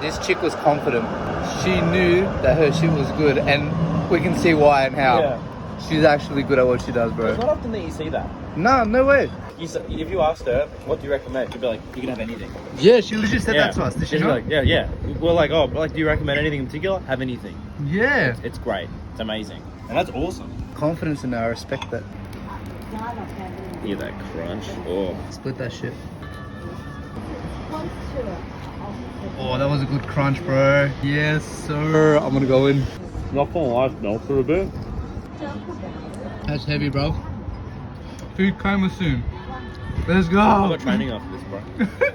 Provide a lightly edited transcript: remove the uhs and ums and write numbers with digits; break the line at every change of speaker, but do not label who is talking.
This chick was confident. She knew that her shit was good, and we can see why and how.
Yeah.
She's actually good at what she does,
It's
bro.
not often that you see that.
Nah, no way.
If you asked her, what do you recommend? She'd be like, you can have anything.
Yeah, she legit said that to us. Did she
She'd be
not?
like, yeah. We're like, oh, like, do you recommend anything in particular? Have anything.
Yeah.
It's great. It's amazing. And that's awesome.
Confidence in her, I respect that.
Hear that crunch? Oh.
Split that shit. Oh, that was a good crunch, bro. Yes, sir. I'm gonna go in.
Not gonna lie, smell for a bit.
That's heavy, bro. Food coma soon. Let's go.
I got training after this, bro.